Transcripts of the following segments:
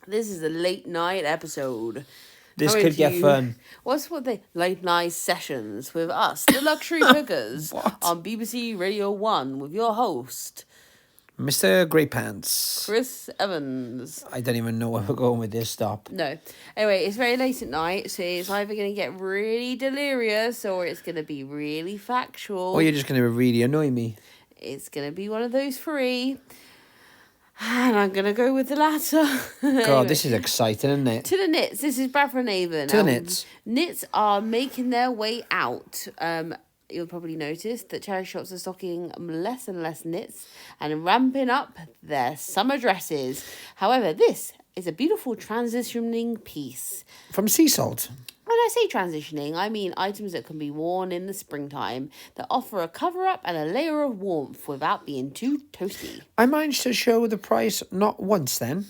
This is a late night episode. This Coming could to get you- fun. What's what they late night sessions with us, the Luxury Cookers, What? on BBC Radio 1 with your host, Mr. Grey Pants. Chris Evans. I don't even know where we're going with this. Stop. No. Anyway, it's very late at night, so it's either going to get really delirious or it's going to be really factual. Or you're just going to really annoy me. It's going to be one of those three. And I'm going to go with the latter. God, Anyway. this is exciting, isn't it? To the knits. This is Bradford and Avon. To the knits. Knits are making their way out. You'll probably notice that charity shops are stocking less and less knits and ramping up their summer dresses. However, this is a beautiful transitioning piece. From sea salt. When I say transitioning, I mean items that can be worn in the springtime that offer a cover-up and a layer of warmth without being too toasty. I managed to show the price not once then.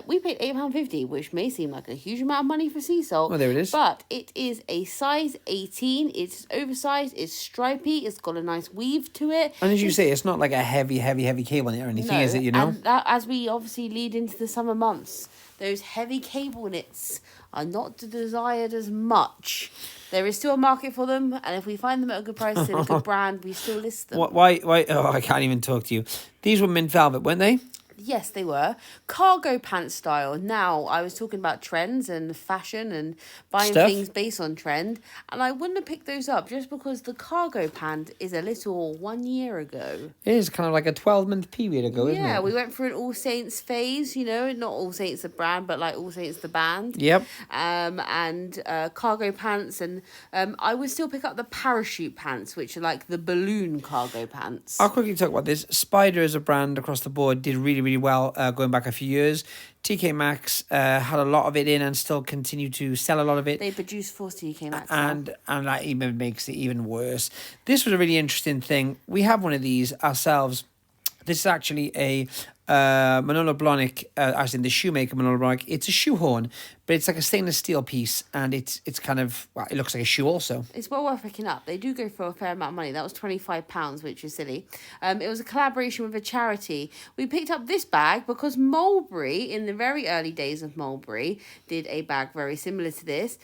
We paid £8.50, which may seem like a huge amount of money for sea salt. Well, there it is. But it is a size 18. It's oversized. It's stripy. It's got a nice weave to it. And as you say, it's not like a heavy cable knit or anything, is it, you know? And that, as we obviously lead into the summer months, those heavy cable knits are not desired as much. There is still a market for them, and if we find them at a good price and a good brand, we still list them. Why? Oh, I can't even talk to you. These were mint velvet, weren't they? Yes, they were. Cargo pants style. Now, I was talking about trends and fashion and buying Stuff. things based on trend. And I wouldn't have picked those up just because the cargo pant is a little 1 year ago. It is kind of like a 12-month period ago, isn't it? Yeah, we went through an All Saints phase, you know, not All Saints the brand, but like All Saints the band. Yep. And cargo pants. And I would still pick up the parachute pants, which are like the balloon cargo pants. I'll quickly talk about this. Spider as a brand across the board did really, really well going back a few years. TK Maxx had a lot of it in and still continue to sell a lot of it. They produce 40 TK Maxx. And that even makes it even worse. This was a really interesting thing. We have one of these ourselves. This is actually a Manolo Blahnik, as in the shoemaker Manolo Blahnik. It's a shoe horn, but it's like a stainless steel piece, and it's kind of, well, it looks like a shoe also. It's well worth picking up. They do go for a fair amount of money. That was £25, which is silly. It was a collaboration with a charity. We picked up this bag because Mulberry, in the very early days of Mulberry, did a bag very similar to this,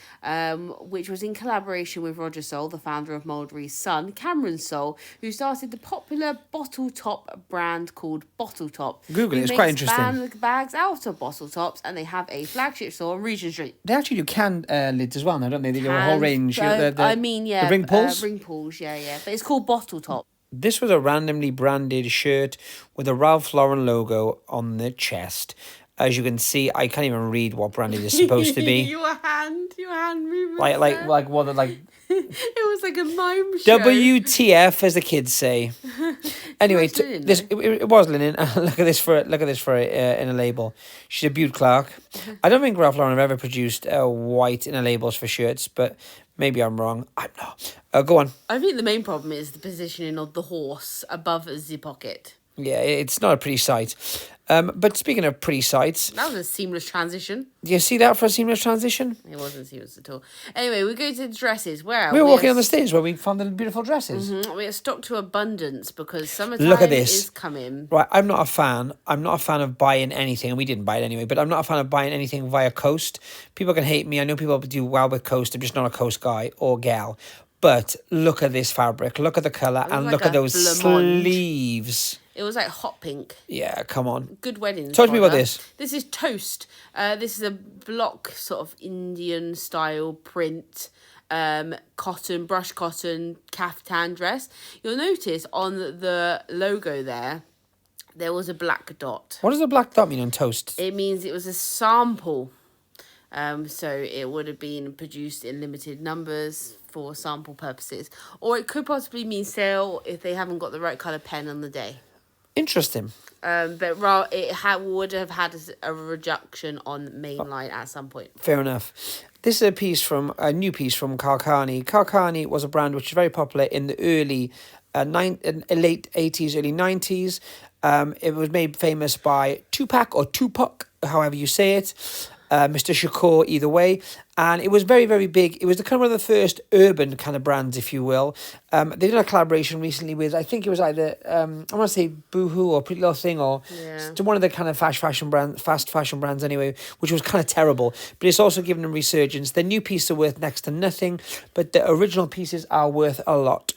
which was in collaboration with Roger Soul, the founder of Mulberry's son, Cameron Soul, who started the popular bottle top brand called Bottle Top. Google it, it's quite interesting. Makes bags out of bottle tops, and they have a flagship store on Regent Street. They actually do canned lids as well now, don't they? They do a whole And, range. I mean, yeah. The ring pulls? Ring pulls, yeah. But it's called Bottle Top. This was a randomly branded shirt with a Ralph Lauren logo on the chest. As you can see, I can't even read what brand it is supposed to be. Your hand movement. like what? Like it was like a mime show. WTF, as the kids say. Anyway, was linen, this it was linen. Look at this for in a label. She's a Beaut Clark. I don't think Ralph Lauren have ever produced white inner labels for shirts, but maybe I'm wrong. I'm not. Go on. I think the main problem is the positioning of the horse above the pocket. Yeah, it's not a pretty sight. But speaking of pretty sights, That was a seamless transition. do you see that for a seamless transition? It wasn't seamless at all. Anyway, we go to the dresses. Where We were walking on the stage where we found the beautiful dresses. We are stocked to abundance because summertime Look at this. is coming. Right, I'm not a fan. I'm not a fan of buying anything, and we didn't buy it anyway, but I'm not a fan of buying anything via Coast. People can hate me. I know people do well with Coast. I'm just not a Coast guy or gal. But look at this fabric. Look at the colour, and like look at a those blancmange. sleeves. It was like hot pink. Yeah, come on. Good wedding. Talk to me about fodder. this. This is Toast. This is a block sort of Indian style print, brush cotton caftan dress. You'll notice on the logo there was a black dot. What does the black dot mean on Toast? It means it was a sample. So it would have been produced in limited numbers for sample purposes. Or it could possibly mean sale if they haven't got the right colour pen on the day. Interesting. But it would have had a reduction on mainline at some point. Fair enough. This is a new piece from Kalkani. Kalkani was a brand which was very popular in the late 80s, early 90s. It was made famous by Tupac or Tupac, however you say it. Mr. Shakur either way. And it was very, very big. It was the kind of one of the first urban kind of brands, if you will. They did a collaboration recently with, I think it was either, I want to say Boohoo or Pretty Little Thing, or one of the kind of fast fashion brands anyway, which was kind of terrible. But it's also given them resurgence. Their new pieces are worth next to nothing, but the original pieces are worth a lot.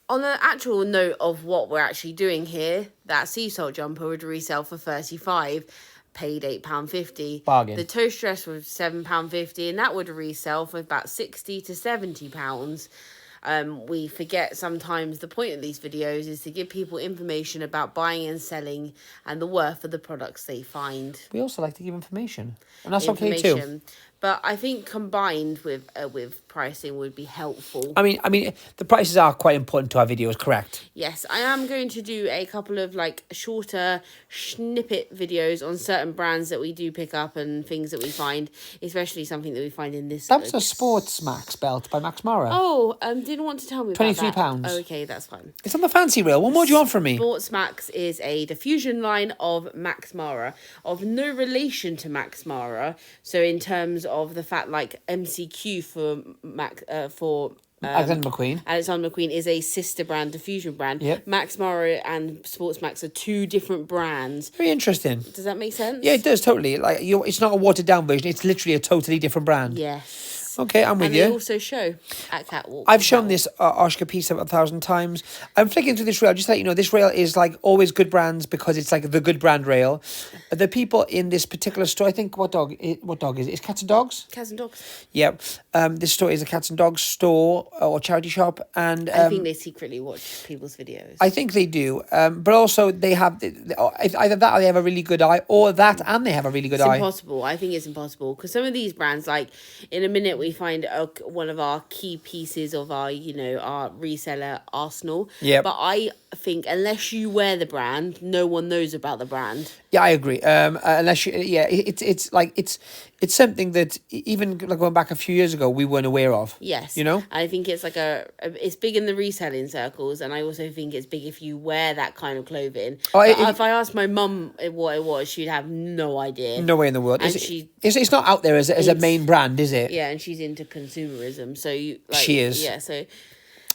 On the actual note of what we're actually doing here, that sea salt jumper would resell for 35, paid £8.50. Bargain. The toast dress was £7.50, and that would resell for about £60 to £70. We forget sometimes the point of these videos is to give people information about buying and selling and the worth of the products they find. We also like to give information, and that's okay too. But I think combined with pricing would be helpful. I mean, the prices are quite important to our videos, correct? Yes, I am going to do a couple of like shorter snippet videos on certain brands that we do pick up and things that we find, especially something that we find in this. That was a Sports Max belt by Max Mara. Oh, didn't want to tell me about that. £23. Oh, okay, that's fine. It's on the fancy reel. What more do you want from me? Sports Max is a diffusion line of Max Mara, of no relation to Max Mara. So in terms of the fact, like MCQ for Alexander McQueen. Alexander McQueen is a sister brand, diffusion brand. Yep. Max Mara and Sports Max are two different brands. Very interesting. Does that make sense? Yeah, it does, totally. Like, it's not a watered down version. It's literally a totally different brand. Yes. Okay, I'm with and you. they also show at Catwalk. I've shown this Oshka piece 1,000 times. I'm flicking through this rail, just to let you know, this rail is like always good brands because it's like the good brand rail. The people in this particular store, I think, what dog is it? It's Cats and Dogs? Cats and Dogs. Yep. This store is a Cats and Dogs store or charity shop. And I think they secretly watch people's videos. I think they do. But also they have, either that or they have a really good eye, or that and they have a really good eye. It's impossible. I think it's impossible because some of these brands, like in a minute we find one of our key pieces of our, our reseller arsenal. Yeah. But I think unless you wear the brand, no one knows about the brand. Yeah, I agree. Unless you, it's something that even like going back a few years ago we weren't aware of. Yes. You know? And I think it's like it's big in the reselling circles, and I also think it's big if you wear that kind of clothing. Oh, if I asked my mum what it was, she'd have no idea. No way in the world. And it's not out there as a main brand, is it? Yeah, and she's into consumerism, so she is. Yeah, so.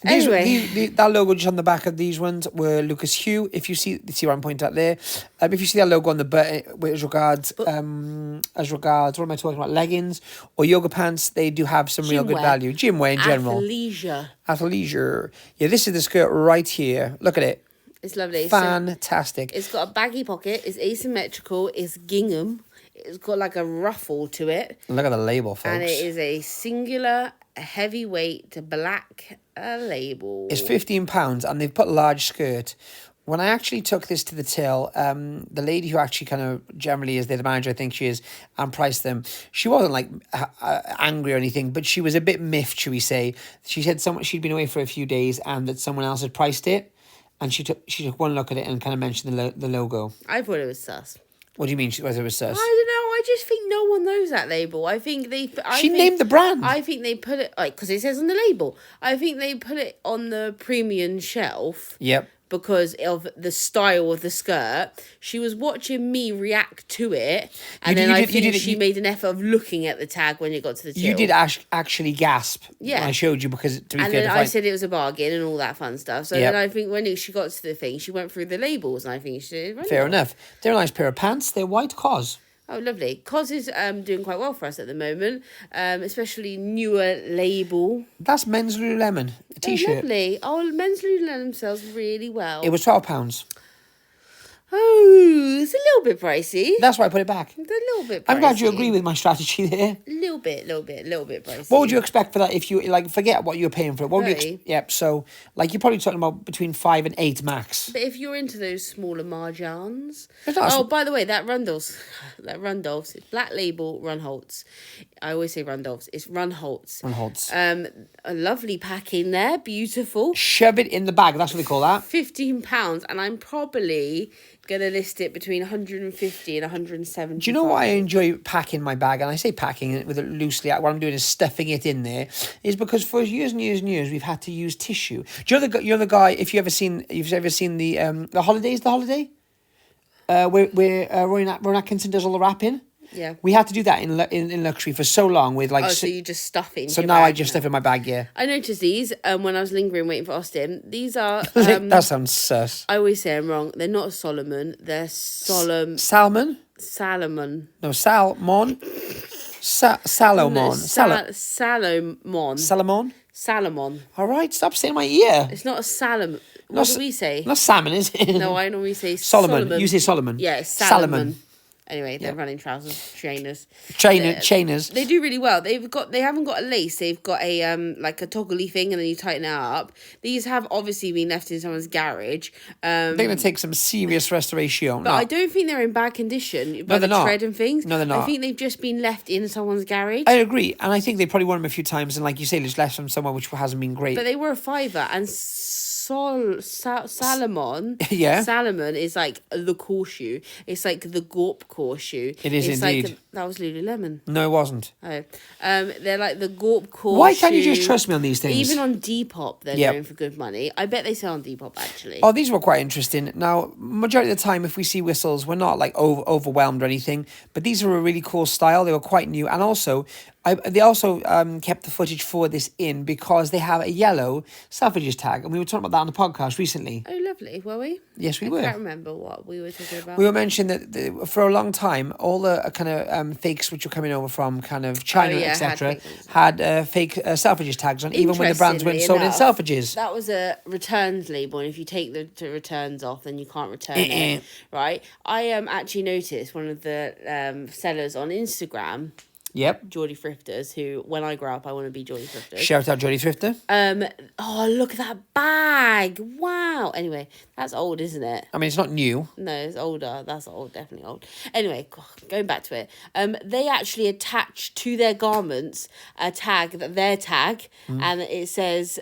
Anyway, that logo just on the back of these ones were Lucas Hugh. If you see what I'm pointing at there, if you see that logo on the butt, as regards, what am I talking about? Leggings or yoga pants, they do have some real good value. Gym wear in general. Athleisure. Yeah, this is the skirt right here. Look at it. It's lovely. Fantastic. So it's got a baggy pocket. It's asymmetrical. It's gingham. It's got like a ruffle to it. Look at the label, folks. And it is a singular, heavyweight black label. It's £15 and they've put large skirt. When I actually took this to the till, the lady who actually kind of generally is the manager, I think she is, and priced them, she wasn't like angry or anything, but she was a bit miffed, should we say. She said she'd been away for a few days and that someone else had priced it. And she took one look at it and kind of mentioned the logo. I thought it was sus. What do you mean? Whether it was sus? I don't know. I just think no one knows that label. I think she named the brand. I think they put it because it says on the label. I think they put it on the premium shelf. Yep. Because of the style of the skirt. She was watching me react to it. And I think she made an effort of looking at the tag when it got to the till. You did actually gasp when I showed you because, to be fair... And then I said it was a bargain and all that fun stuff. So then I think when she got to the thing, she went through the labels and I think she did. Fair enough. They're a nice pair of pants. They're white COS. Oh, lovely. COS is doing quite well for us at the moment, especially newer label. That's men's Lululemon, a T-shirt. Oh, lovely. Oh, men's Lululemon sells really well. It was £12. Oh, it's a little bit pricey. That's why I put it back. It's a little bit pricey. I'm glad you agree with my strategy there. Little bit pricey. What would you expect for that if you, forget what you were paying for it? What would you yep, so, you're probably talking about between 5 and 8 max. But if you're into those smaller marjans... Oh, by the way, that Rundolph's, it's Black Label Runholtz. I always say Rundolph's. It's Runholtz. A lovely packing there. Beautiful. Shove it in the bag. That's what they call that. £15. And I'm probably... gonna list it between 150 and 170. Do you know why I enjoy packing my bag? And I say packing it with it loosely. What I'm doing is stuffing it in there. Is because for years and years and years we've had to use tissue. Do you know the guy? If you've ever seen the Holidays, where Rowan Atkinson does all the rapping. Yeah. We had to do that in luxury for so long with like. Oh, so you just stuff it into So your now bag I just stuff in my bag. Yeah. I noticed these when I was lingering waiting for Austin. These are That sounds sus. I always say I'm wrong. They're not Solomon. They're Salmon? Salomon. No, salmon. Salomon. No, Salomon. Salomon. Salomon. All right, stop saying my ear. It's not a Salomon. What do we say? Not salmon, is it? No, I normally say Solomon. You say Solomon. Yeah, it's Salomon. Anyway, they're running trousers, Trainers. They do really well. They haven't got a lace. They've got a like a toggly thing, and then you tighten it up. These have obviously been left in someone's garage. They're going to take some serious restoration. But I don't think they're in bad condition by they're the not. tread and things. No, they're not. I think they've just been left in someone's garage. I agree, and I think they probably worn them a few times, and like you say, just left them somewhere which hasn't been great. But they were a £5, and Salomon. Yeah. Salomon is like the core shoe. It's like the Gorp core shoe. It is indeed. Like that was Lululemon. No, it wasn't. Oh, they're like the Gorp core. Why can't you shoe. just trust me on these things? Even on Depop, they're going for good money. I bet they sell on Depop actually. Oh, these were quite interesting. Now, majority of the time, if we see whistles, we're not like overwhelmed or anything. But these were a really cool style. They were quite new, and also, they also kept the footage for this in because they have a yellow Selfridges tag, and we were talking about that on the podcast recently. Oh, lovely. Were we? Yes, we were. I can't remember what we were talking about. We were mentioning that for a long time, all the kind of fakes which were coming over from kind of China, etc., had fake Selfridges tags on, even when the brands weren't sold in Selfridges. That was a returns label, and if you take the returns off, then you can't return it, right? I actually noticed one of the sellers on Instagram. Yep. Geordie Thrifters, who, when I grow up, I want to be Geordie Thrifters. Shout out Geordie Thrifter. Oh, look at that bag. Wow. Anyway, that's old, isn't it? I mean, it's not new. No, it's older. That's old, definitely old. Anyway, going back to it. They actually attach to their garments a tag, their tag, and it says...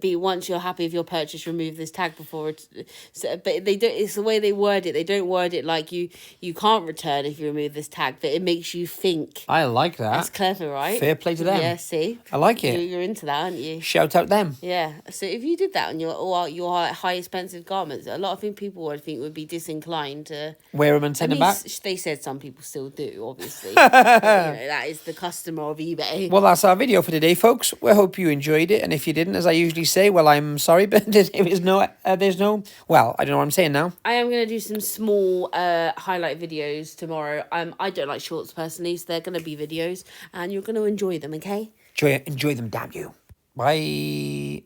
once you're happy with your purchase, remove this tag before it. So, but they don't. It's the way they word it. They don't word it like you can't return if you remove this tag, but it makes you think. I like that. That's clever, right? Fair play to them. Yeah, see, I like it. You're into that, aren't you? Shout out them. Yeah. So if you did that on your high expensive garments, a lot of people would be disinclined to wear them and send them back. They said some people still do, obviously. But, that is the customer of eBay. Well, that's our video for today, folks. We hope you enjoyed it, and if you didn't, as I usually say, well, I'm sorry, but there's no, well, I don't know what I'm saying now. I am going to do some small highlight videos tomorrow. I don't like shorts personally, so they're going to be videos, and you're going to enjoy them, okay? Enjoy them, damn you. Bye.